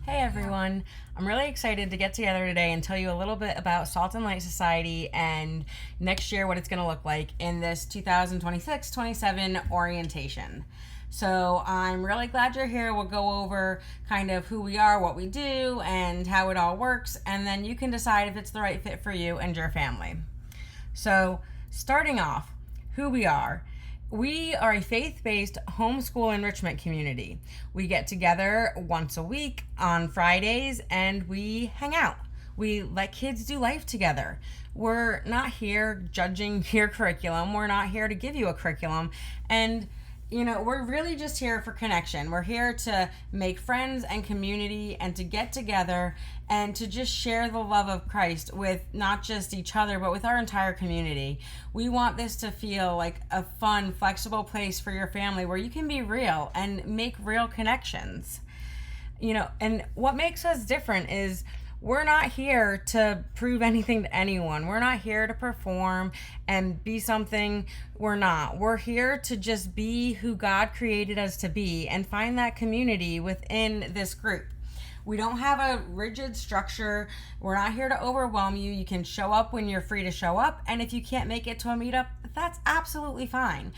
Hey everyone, I'm really excited to get together today and tell you a little bit about Salt and Light Society and next year what it's going to look like in this 2026-27 orientation. So I'm really glad you're here. We'll go over kind of who we are, what we do, and how it all works, and then you can decide if it's the right fit for you and your family. So starting off, who we are. We are a faith-based homeschool enrichment community. We get together once a week on Fridays and we hang out. We let kids do life together. We're not here judging your curriculum. We're not here to give you a curriculum. And we're really just here for connection. We're here to make friends and community and to get together and to just share the love of Christ with not just each other, but with our entire community. We want this to feel like a fun, flexible place for your family where you can be real and make real connections. And what makes us different is we're not here to prove anything to anyone. We're not here to perform and be something we're not. We're here to just be who God created us to be and find that community within this group. We don't have a rigid structure. We're not here to overwhelm you. You can show up when you're free to show up. And if you can't make it to a meetup, that's absolutely fine.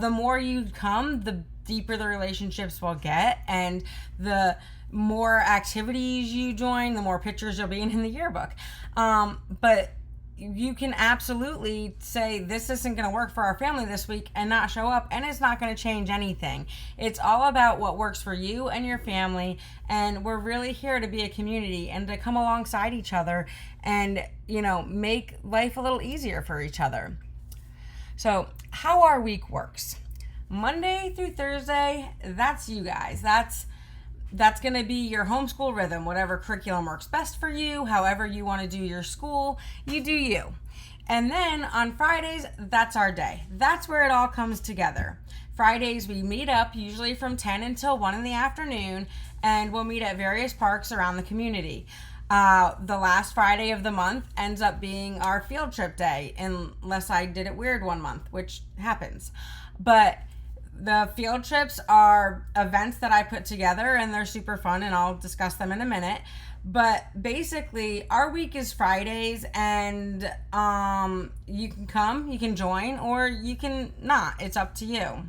The more you come, the deeper the relationships will get. And the more activities you join, the more pictures you'll be in the yearbook. But you can absolutely say this isn't going to work for our family this week and not show up, and it's not going to change anything. It's all about what works for you and your family, and we're really here to be a community and to come alongside each other and make life a little easier for each other. So how our week works: Monday through Thursday, that's you guys. That's going to be your homeschool rhythm, whatever curriculum works best for you, however you want to do your school, you do you. And then on Fridays, that's our day. That's where it all comes together. Fridays, we meet up usually from 10 until 1 in the afternoon, and we'll meet at various parks around the community. The last Friday of the month ends up being our field trip day, unless I did it weird one month, which happens. But the field trips are events that I put together and they're super fun, and I'll discuss them in a minute. But basically, our week is Fridays, and you can come, you can join, or you can not. It's up to you.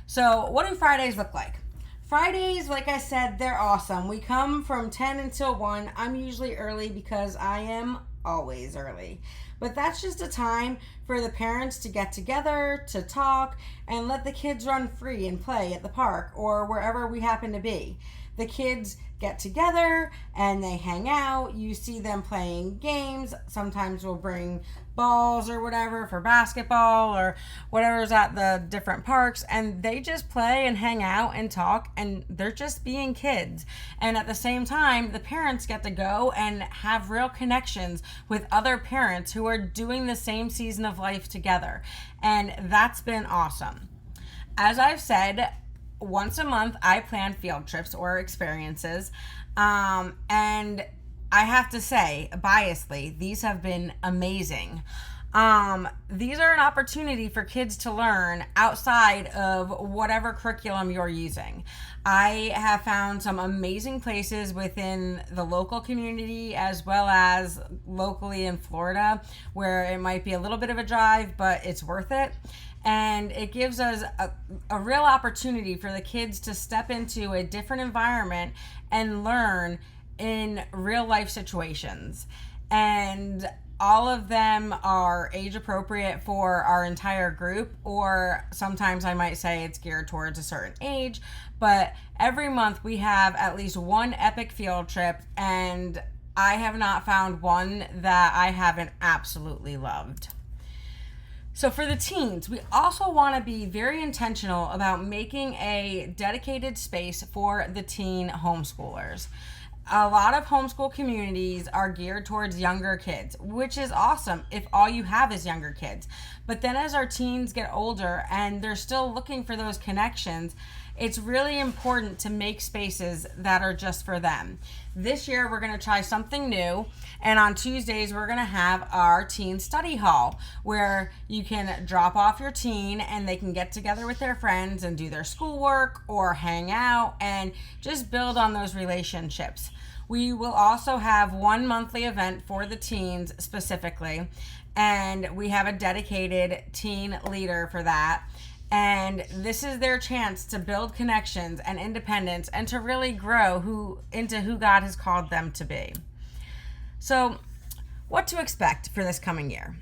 So what do Fridays look like? Fridays, like I said, they're awesome. We come from 10 until 1. I'm usually early because I am always early. But that's just a time for the parents to get together, to talk, and let the kids run free and play at the park or wherever we happen to be. The kids get together and they hang out. You see them playing games. Sometimes we'll bring balls or whatever for basketball or whatever's at the different parks, and they just play and hang out and talk, and they're just being kids. And at the same time, the parents get to go and have real connections with other parents who are doing the same season of life together, and that's been awesome. As I've said, once a month I plan field trips or experiences, and I have to say, biasly, these have been amazing. These are an opportunity for kids to learn outside of whatever curriculum you're using. I have found some amazing places within the local community as well as locally in Florida where it might be a little bit of a drive, but it's worth it. And it gives us a real opportunity for the kids to step into a different environment and learn in real life situations. And all of them are age appropriate for our entire group, or sometimes I might say it's geared towards a certain age, but every month we have at least one epic field trip, and I have not found one that I haven't absolutely loved. So for the teens, we also want to be very intentional about making a dedicated space for the teen homeschoolers. A lot of homeschool communities are geared towards younger kids, which is awesome if all you have is younger kids. But then as our teens get older and they're still looking for those connections, It's really important to make spaces that are just for them. This year, we're going to try something new. And on Tuesdays, we're going to have our teen study hall where you can drop off your teen and they can get together with their friends and do their schoolwork or hang out and just build on those relationships. We will also have one monthly event for the teens specifically, and we have a dedicated teen leader for that. And this is their chance to build connections and independence and to really grow into who God has called them to be. So, what to expect for this coming year?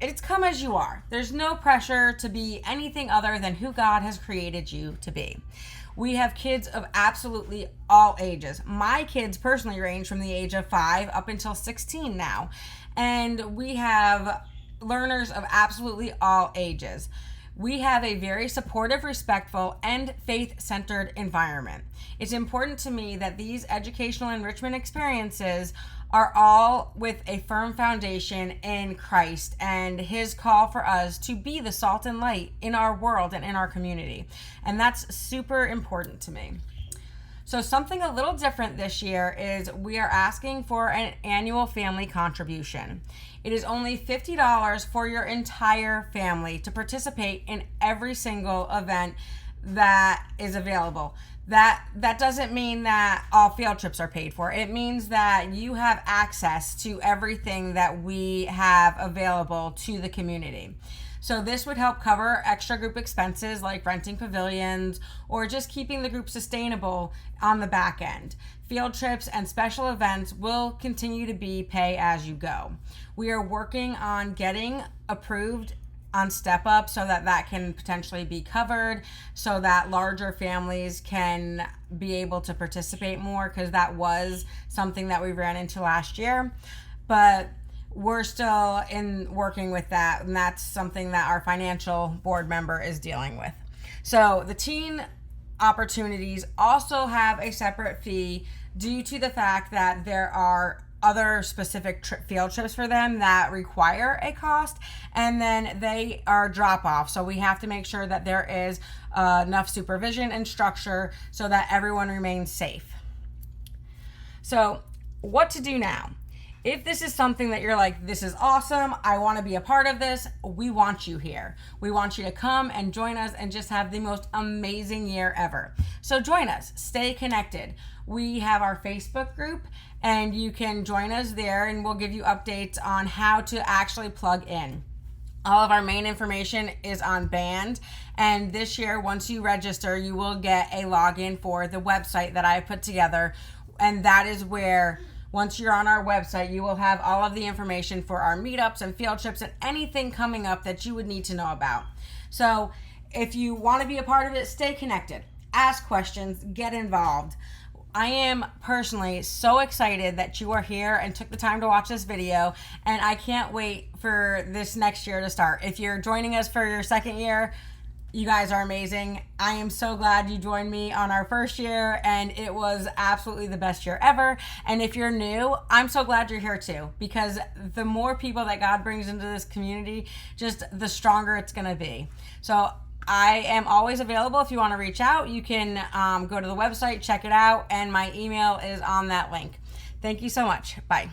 It's come as you are. There's no pressure to be anything other than who God has created you to be. We have kids of absolutely all ages. My kids personally range from the age of 5 up until 16 now. And we have learners of absolutely all ages. We have a very supportive, respectful, and faith-centered environment. It's important to me that these educational enrichment experiences are all with a firm foundation in Christ and His call for us to be the salt and light in our world and in our community. And that's super important to me. So something a little different this year is we are asking for an annual family contribution. It is only $50 for your entire family to participate in every single event that is available. That doesn't mean that all field trips are paid for. It means that you have access to everything that we have available to the community. So this would help cover extra group expenses like renting pavilions or just keeping the group sustainable on the back end. Field trips and special events will continue to be pay as you go. We are working on getting approved on Step Up so that can potentially be covered so that larger families can be able to participate more, because that was something that we ran into last year. But we're still working with that, and that's something that our financial board member is dealing with. So the teen opportunities also have a separate fee due to the fact that there are other specific field trips for them that require a cost, and then they are drop off. So we have to make sure that there is enough supervision and structure so that everyone remains safe. So what to do now? If this is something that you're like, this is awesome, I want to be a part of this, we want you here. We want you to come and join us and just have the most amazing year ever. So join us, stay connected. We have our Facebook group, and you can join us there, and we'll give you updates on how to actually plug in. All of our main information is on Band, and this year, once you register, you will get a login for the website that I put together, and that is where, once you're on our website, you will have all of the information for our meetups and field trips and anything coming up that you would need to know about. So if you want to be a part of it, stay connected, ask questions, get involved. I am personally so excited that you are here and took the time to watch this video, and I can't wait for this next year to start. If you're joining us for your second year, you guys are amazing. I am so glad you joined me on our first year, and it was absolutely the best year ever. And if you're new, I'm so glad you're here too, because the more people that God brings into this community, just the stronger it's going to be. So I am always available if you want to reach out. You can go to the website, check it out, and my email is on that link. Thank you so much. Bye.